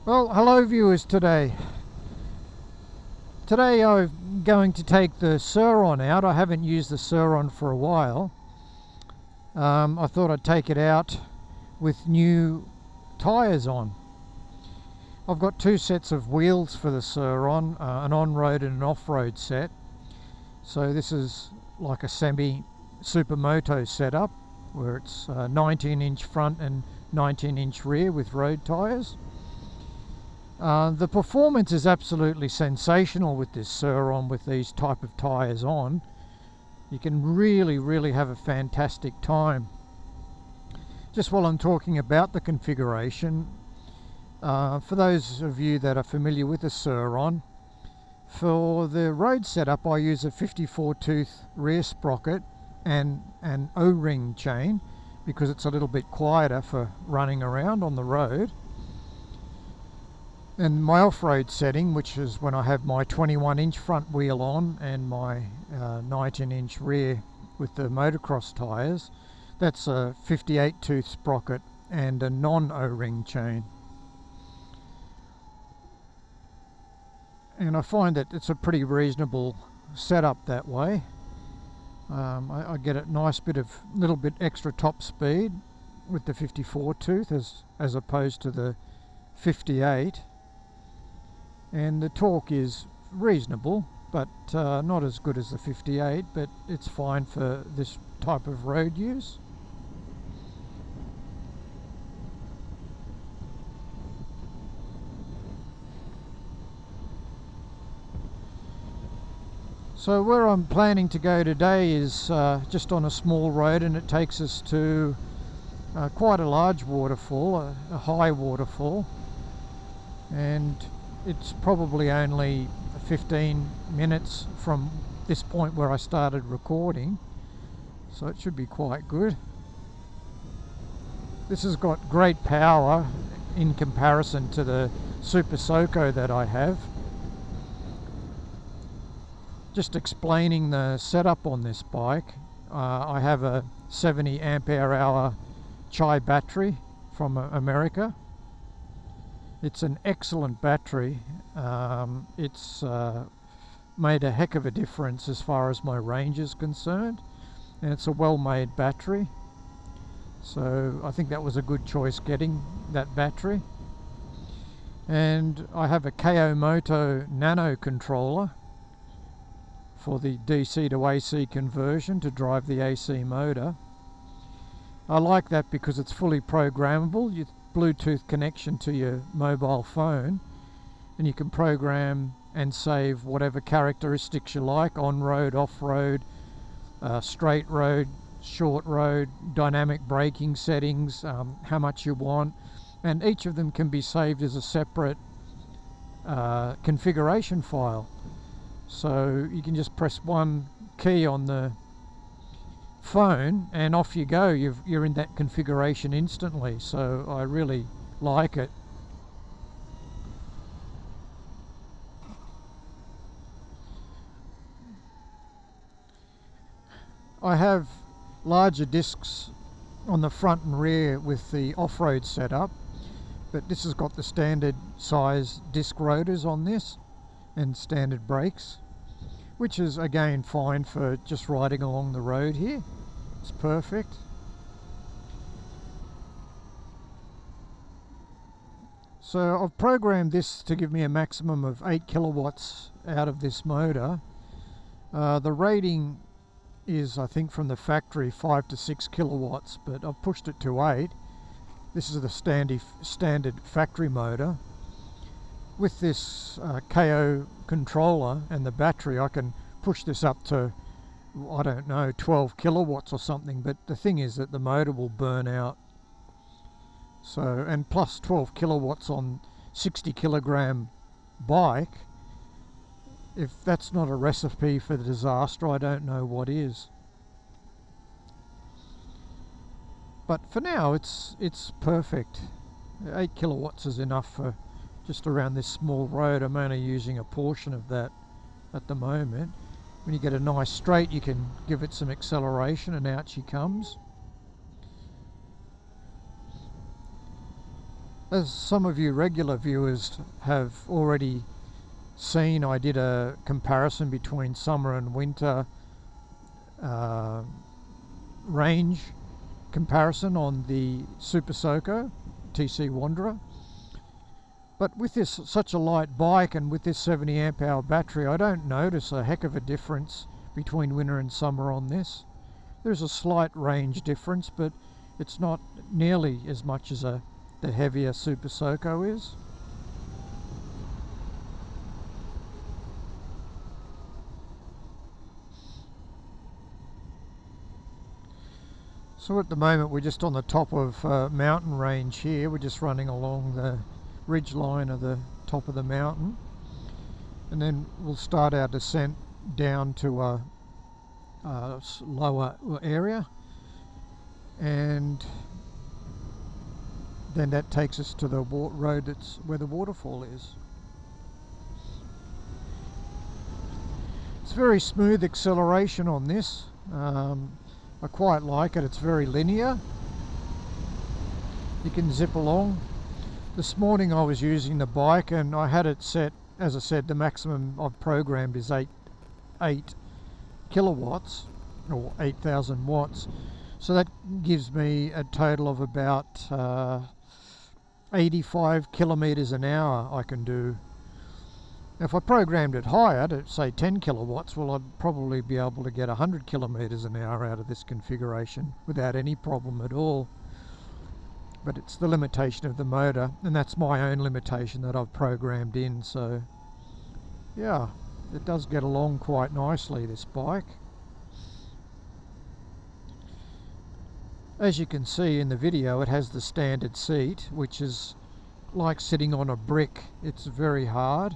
Well, hello viewers today. Today I'm going to take the Surron out. I haven't used the Surron for a while. I thought I'd take it out with new tyres on. I've got two sets of wheels for the Surron, an on-road and an off-road set. So this is like a semi-supermoto setup where it's 19-inch front and 19-inch rear with road tyres. The performance is absolutely sensational with this Surron with these type of tyres on. You can really have a fantastic time. Just while I'm talking about the configuration, for those of you that are familiar with the Surron, for the road setup I use a 54 tooth rear sprocket and an O-ring chain because it's a little bit quieter for running around on the road. And my off-road setting, which is when I have my 21-inch front wheel on and my 19-inch rear with the motocross tyres, that's a 58 tooth sprocket and a non-O-ring chain. And I find that it's a pretty reasonable setup that way. I get a nice little bit extra top speed with the 54 tooth as opposed to the 58. And the torque is reasonable, but not as good as the 58, but it's fine for this type of road use. So where I'm planning to go today is just on a small road, and it takes us to quite a large waterfall, a high waterfall, and it's probably only 15 minutes from this point where I started recording, so it should be quite good. This has got great power in comparison to the Super Soco that I have. Just explaining the setup on this bike, I have a 70 ampere hour Chai battery from America. It's an excellent battery. It's made a heck of a difference as far as my range is concerned, and it's a well-made battery, so I think that was a good choice getting that battery. And I have a KO Moto Nano controller for the DC to AC conversion to drive the AC motor. I like that because it's fully programmable. Bluetooth connection to your mobile phone, and you can program and save whatever characteristics you like: on-road, off-road, straight road, short road, dynamic braking settings, how much you want, and each of them can be saved as a separate configuration file. So you can just press one key on the phone and off you go. You're in that configuration instantly, so I really like it. I have larger discs on the front and rear with the off-road setup, but this has got the standard size disc rotors on this and standard brakes, which is again fine for just riding along the road here. It's perfect. So I've programmed this to give me a maximum of 8 kilowatts out of this motor. The rating is, I think, from the factory 5 to 6 kilowatts, but I've pushed it to 8. This is the standard factory motor. With this KO controller and the battery, I can push this up to, I don't know, 12 kilowatts or something, but the thing is that the motor will burn out. So, and plus 12 kilowatts on 60 kilogram bike, if that's not a recipe for disaster, I don't know what is. But for now it's perfect. 8 kilowatts is enough for just around this small road. I'm only using a portion of that at the moment. When you get a nice straight, you can give it some acceleration and out she comes. As some of you regular viewers have already seen, I did a comparison between summer and winter range comparison on the Super Soco TC Wanderer. But with this such a light bike and with this 70 amp hour battery, I don't notice a heck of a difference between winter and summer on this. There's a slight range difference, but it's not nearly as much as the heavier Super Soco is. So at the moment we're just on the top of mountain range here. We're just running along the ridge line of the top of the mountain, and then we'll start our descent down to a lower area, and then that takes us to the road that's where the waterfall is. It's very smooth acceleration on this. I quite like it. It's very linear. You can zip along. This morning I was using the bike and I had it set, as I said, the maximum I've programmed is 8 kilowatts or 8,000 watts. So that gives me a total of about 85 kilometers an hour I can do. If I programmed it higher to say 10 kilowatts, well, I'd probably be able to get 100 kilometers an hour out of this configuration without any problem at all. But it's the limitation of the motor, and that's my own limitation that I've programmed in. So yeah, it does get along quite nicely, this bike. As you can see in the video, it has the standard seat, which is like sitting on a brick. It's very hard.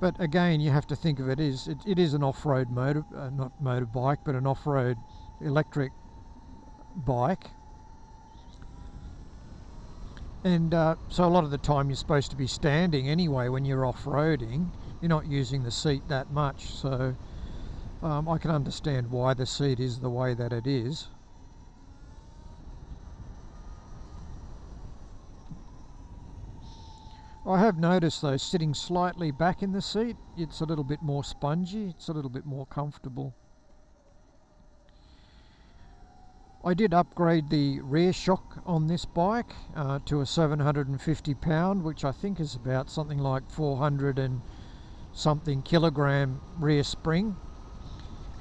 But again, you have to think of it as it is an off-road not motorbike, but an off-road electric bike. And so a lot of the time you're supposed to be standing anyway when you're off-roading. You're not using the seat that much, so I can understand why the seat is the way that it is. I have noticed though, sitting slightly back in the seat, it's a little bit more spongy, it's a little bit more comfortable. I did upgrade the rear shock on this bike to a 750 pound, which I think is about something like 400 and something kilogram rear spring.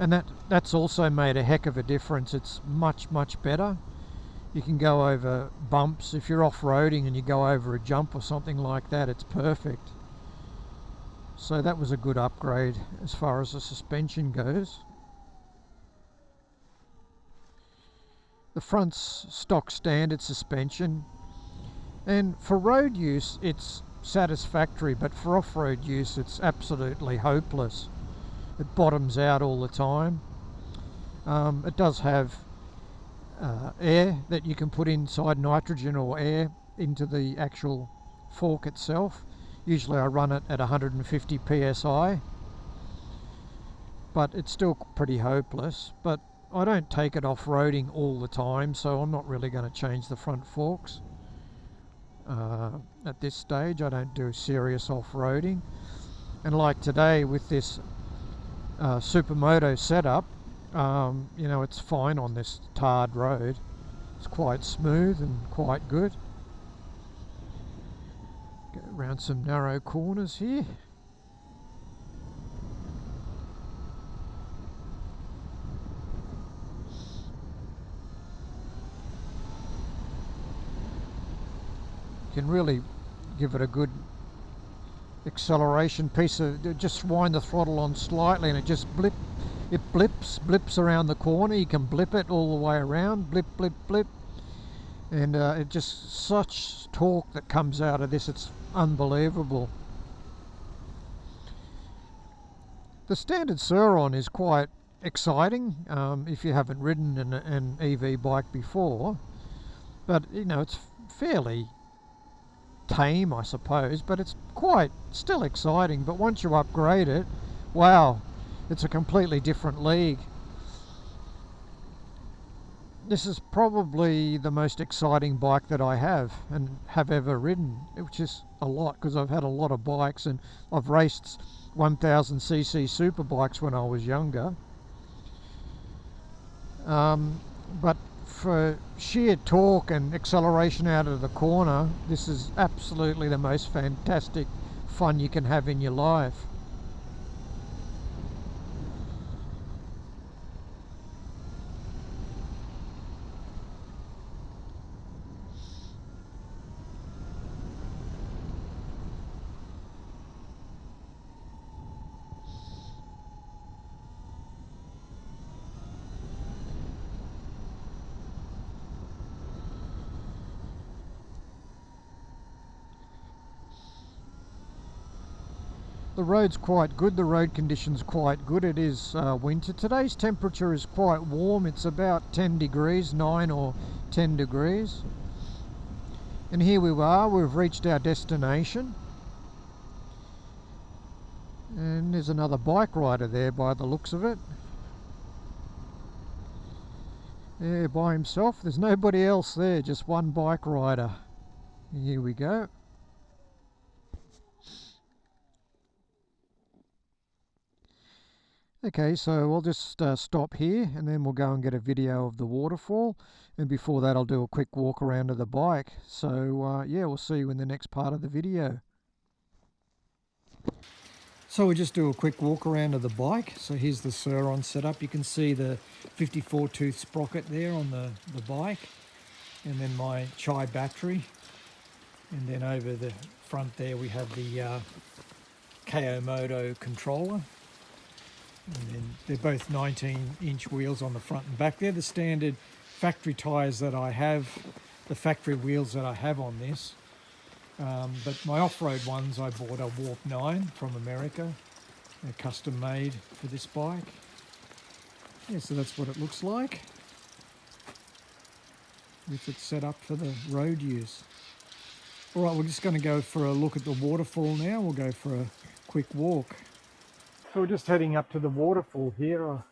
And that's also made a heck of a difference. It's much better. You can go over bumps. If you're off-roading and you go over a jump or something like that, it's perfect. So that was a good upgrade as far as the suspension goes. The front's stock standard suspension, and for road use it's satisfactory, but for off-road use it's absolutely hopeless. It bottoms out all the time. It does have air that you can put inside, nitrogen or air into the actual fork itself. Usually I run it at 150 psi, but it's still pretty hopeless. But I don't take it off-roading all the time, so I'm not really going to change the front forks at this stage. I don't do serious off-roading, and like today with this Supermoto setup, you know, it's fine on this tarred road. It's quite smooth and quite good. Go around some narrow corners here. You can really give it a good acceleration piece of, just wind the throttle on slightly and it just blips around the corner. You can blip it all the way around, blip, and it just such torque that comes out of this, it's unbelievable. The standard Surron is quite exciting if you haven't ridden an EV bike before, but you know, it's fairly tame, I suppose, but it's quite still exciting. But once you upgrade it, wow, it's a completely different league. this is probably the most exciting bike that I have and have ever ridden, which is a lot because I've had a lot of bikes and I've raced 1000cc super bikes when I was younger. But for sheer torque and acceleration out of the corner, this is absolutely the most fantastic fun you can have in your life. The road's quite good, the road condition's quite good. It is winter. Today's temperature is quite warm, it's about 10 degrees, 9 or 10 degrees. And here we are, we've reached our destination. And there's another bike rider there by the looks of it. Yeah, by himself. There's nobody else there, just one bike rider. Here we go. Okay, so I'll just stop here and then we'll go and get a video of the waterfall, and before that I'll do a quick walk around of the bike. So yeah, we'll see you in the next part of the video. So we'll just do a quick walk around of the bike. So here's the Surron setup. You can see the 54 tooth sprocket there on the bike, and then my chai battery, and then over the front there we have the KO Moto controller. And then they're both 19-inch wheels on the front and back. They're the standard factory tyres that I have, the factory wheels that I have on this. But my off-road ones, I bought a Warp 9 from America. They're custom made for this bike. Yeah, so that's what it looks like with it set up for the road use. All right, we're just going to go for a look at the waterfall now. We'll go for a quick walk. So we're just heading up to the waterfall here.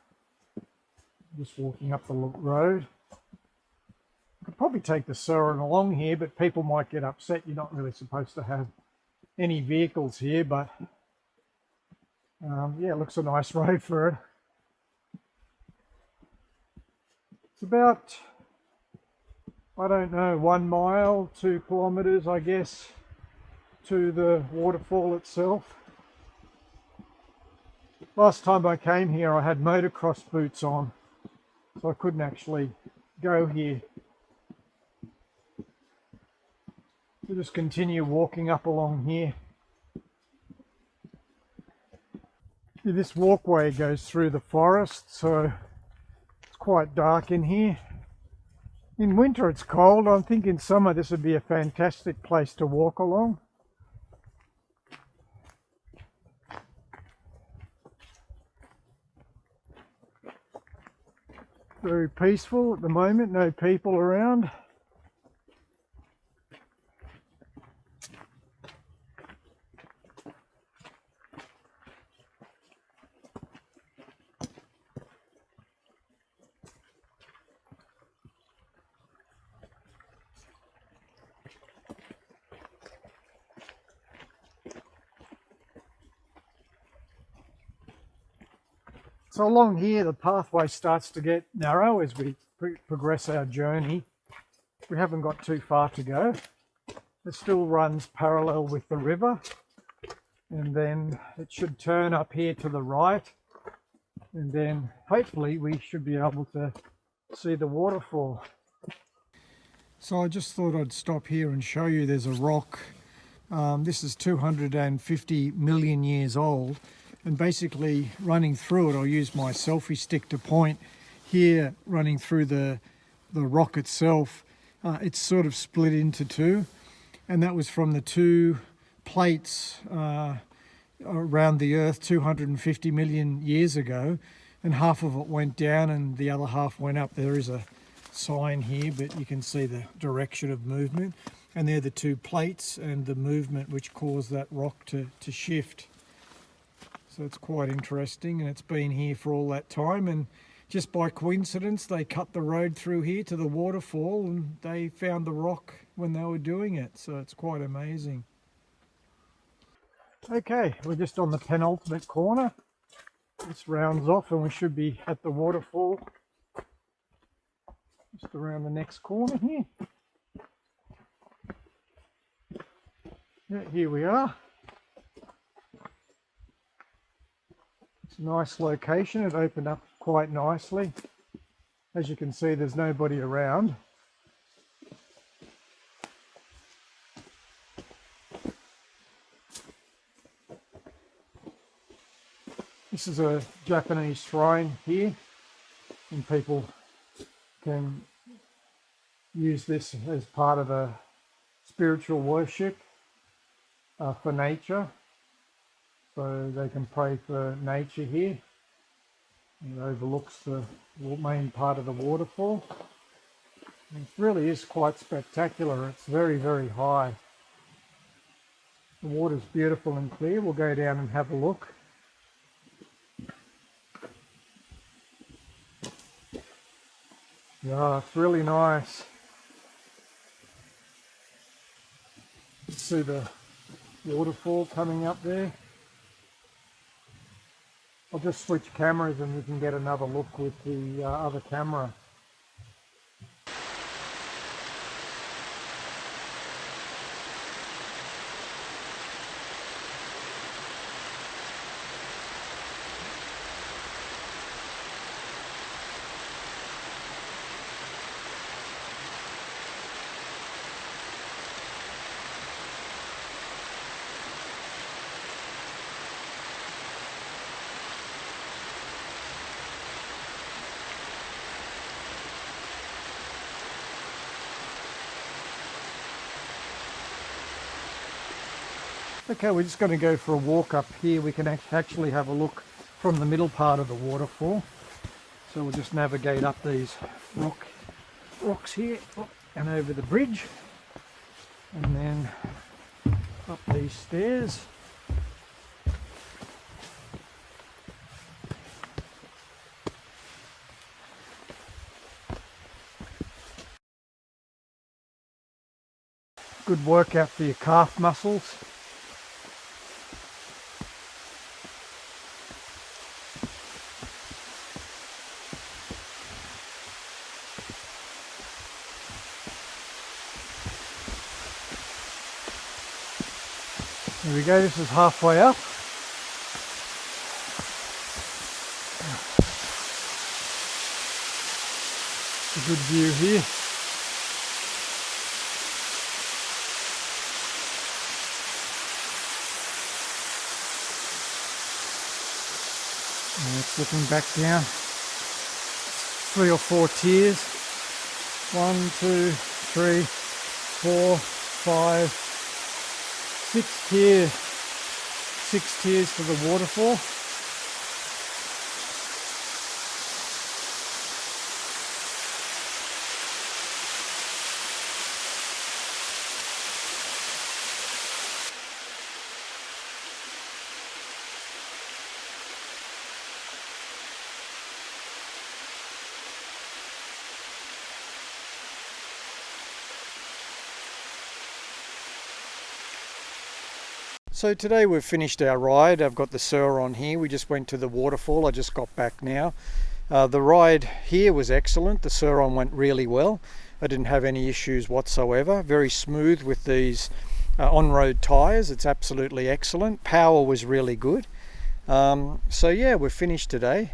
Just walking up the road. I could probably take the Surron along here, but people might get upset. You're not really supposed to have any vehicles here, but yeah, it looks a nice road for it. It's about, I don't know, 1 mile, 2 kilometers, I guess, to the waterfall itself. Last time I came here I had motocross boots on, so I couldn't actually go here. So just continue walking up along here. This walkway goes through the forest, so it's quite dark in here. In winter it's cold. I think in summer this would be a fantastic place to walk along. Very peaceful at the moment, no people around. So along here the pathway starts to get narrow as we progress our journey. We haven't got too far to go. It still runs parallel with the river, and then it should turn up here to the right, and then hopefully we should be able to see the waterfall. So I just thought I'd stop here and show you there's a rock. This is 250 million years old. And basically running through it, I'll use my selfie stick to point here, running through the rock itself. It's sort of split into two, and that was from the two plates around the earth 250 million years ago, and half of it went down and the other half went up. There is a sign here, but you can see the direction of movement, and they're the two plates and the movement which caused that rock to shift. So it's quite interesting, and it's been here for all that time, and just by coincidence they cut the road through here to the waterfall, and they found the rock when they were doing it, so it's quite amazing. Okay, we're just on the penultimate corner. This rounds off and we should be at the waterfall just around the next corner here. Yeah, here we are. It's a nice location. It opened up quite nicely. As you can see, there's nobody around. This is a Japanese shrine here, and people can use this as part of a spiritual worship for nature. So they can pray for nature here. It overlooks the main part of the waterfall. And it really is quite spectacular. It's very, very high. The water's beautiful and clear. We'll go down and have a look. Yeah, it's really nice. You can see the waterfall coming up there. I'll just switch cameras and we can get another look with the other camera. Okay, we're just going to go for a walk up here. We can actually have a look from the middle part of the waterfall. So we'll just navigate up these rocks here and over the bridge, and then up these stairs. Good workout for your calf muscles. There we go, this is halfway up. A good view here. And it's looking back down. 3 or 4 tiers. 1, 2, 3, 4, 5, 6 tiers. 6 tiers to the waterfall. So today we've finished our ride. I've got the Surron here. We just went to the waterfall. I just got back now. The ride here was excellent. The Surron went really well. I didn't have any issues whatsoever. Very smooth with these on-road tyres. It's absolutely excellent. Power was really good. So yeah, we're finished today.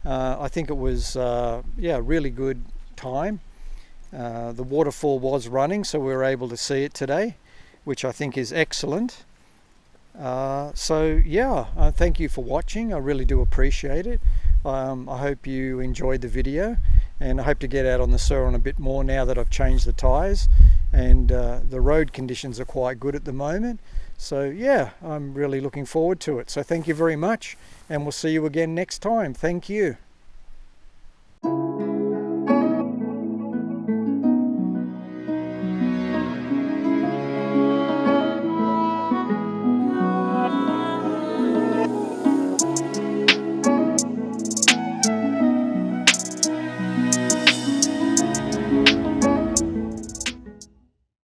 I think it was yeah, a really good time. The waterfall was running, so we were able to see it today, which I think is excellent. So yeah, thank you for watching. I really do appreciate it. I hope you enjoyed the video, and I hope to get out on the Surron a bit more now that I've changed the tyres, and the road conditions are quite good at the moment. So yeah, I'm really looking forward to it. So thank you very much, and we'll see you again next time. Thank you.